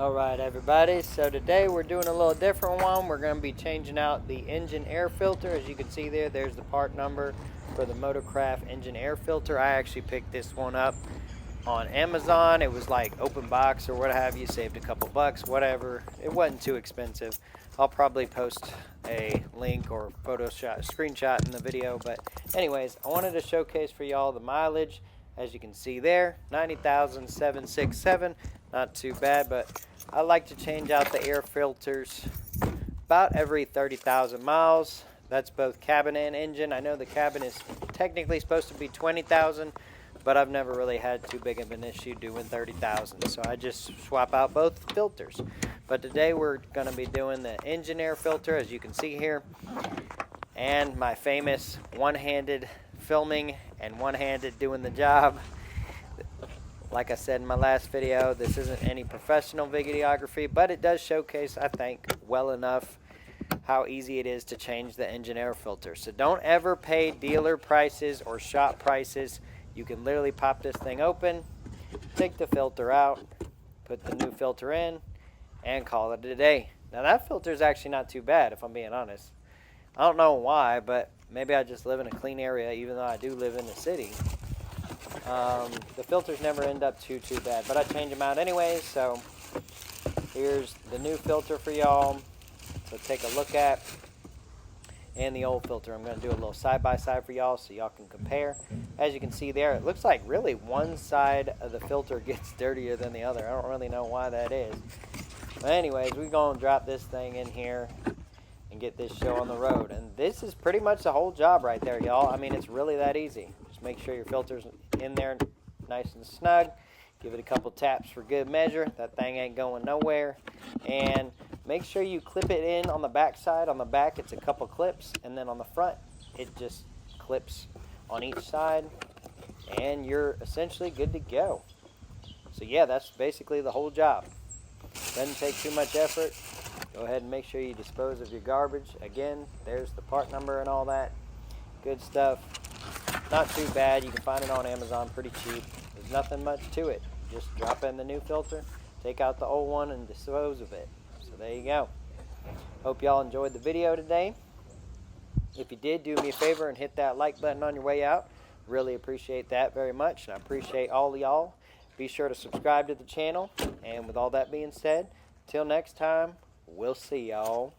Alright everybody, so today we're doing a little different one. We're going to be changing out the engine air filter. As you can see there's the part number for the Motorcraft engine air filter. I actually picked this one up on Amazon. It was like open box or what have you, saved a couple bucks, whatever. It wasn't too expensive. I'll probably post a link or screenshot in the video, but anyways, I wanted to showcase for y'all the mileage. As you can see there, 90,767, not too bad, but I like to change out the air filters about every 30,000 miles. That's both cabin and engine. I know the cabin is technically supposed to be 20,000, but I've never really had too big of an issue doing 30,000, so I just swap out both filters. But today we're going to be doing the engine air filter, as you can see here, and my famous one-handed filming and one-handed doing the job. Like I said in my last video, this isn't any professional videography, but it does showcase, I think, well enough how easy it is to change the engine air filter. So don't ever pay dealer prices or shop prices. You can literally pop this thing open, take the filter out, put the new filter in, and call it a day. Now that filter is actually not too bad, if I'm being honest. I don't know why, but maybe I just live in a clean area, even though I do live in the city. The filters never end up too bad, but I change them out anyways. So here's the new filter for y'all to take a look at, and the old filter. I'm going to do a little side-by-side for y'all so y'all can compare. As you can see there, it looks like really one side of the filter gets dirtier than the other. I don't really know why that is. But anyways, we're going to drop this thing in here and get this show on the road. And this is pretty much the whole job right there, y'all. I mean, it's really that easy. Just make sure your filter's in there nice and snug. Give it a couple taps for good measure. That thing ain't going nowhere. And make sure you clip it in on the back side. On the back, it's a couple clips. And then on the front, it just clips on each side. And you're essentially good to go. So yeah, that's basically the whole job. Doesn't take too much effort. Go ahead and make sure you dispose of your garbage. Again, there's the part number and all that. Good stuff. Not too bad. You can find it on Amazon pretty cheap. There's nothing much to it. Just drop in the new filter, take out the old one, and dispose of it. So there you go. Hope y'all enjoyed the video today. If you did, do me a favor and hit that like button on your way out. Really appreciate that very much, and I appreciate all of y'all. Be sure to subscribe to the channel. And with all that being said, till next time, we'll see y'all.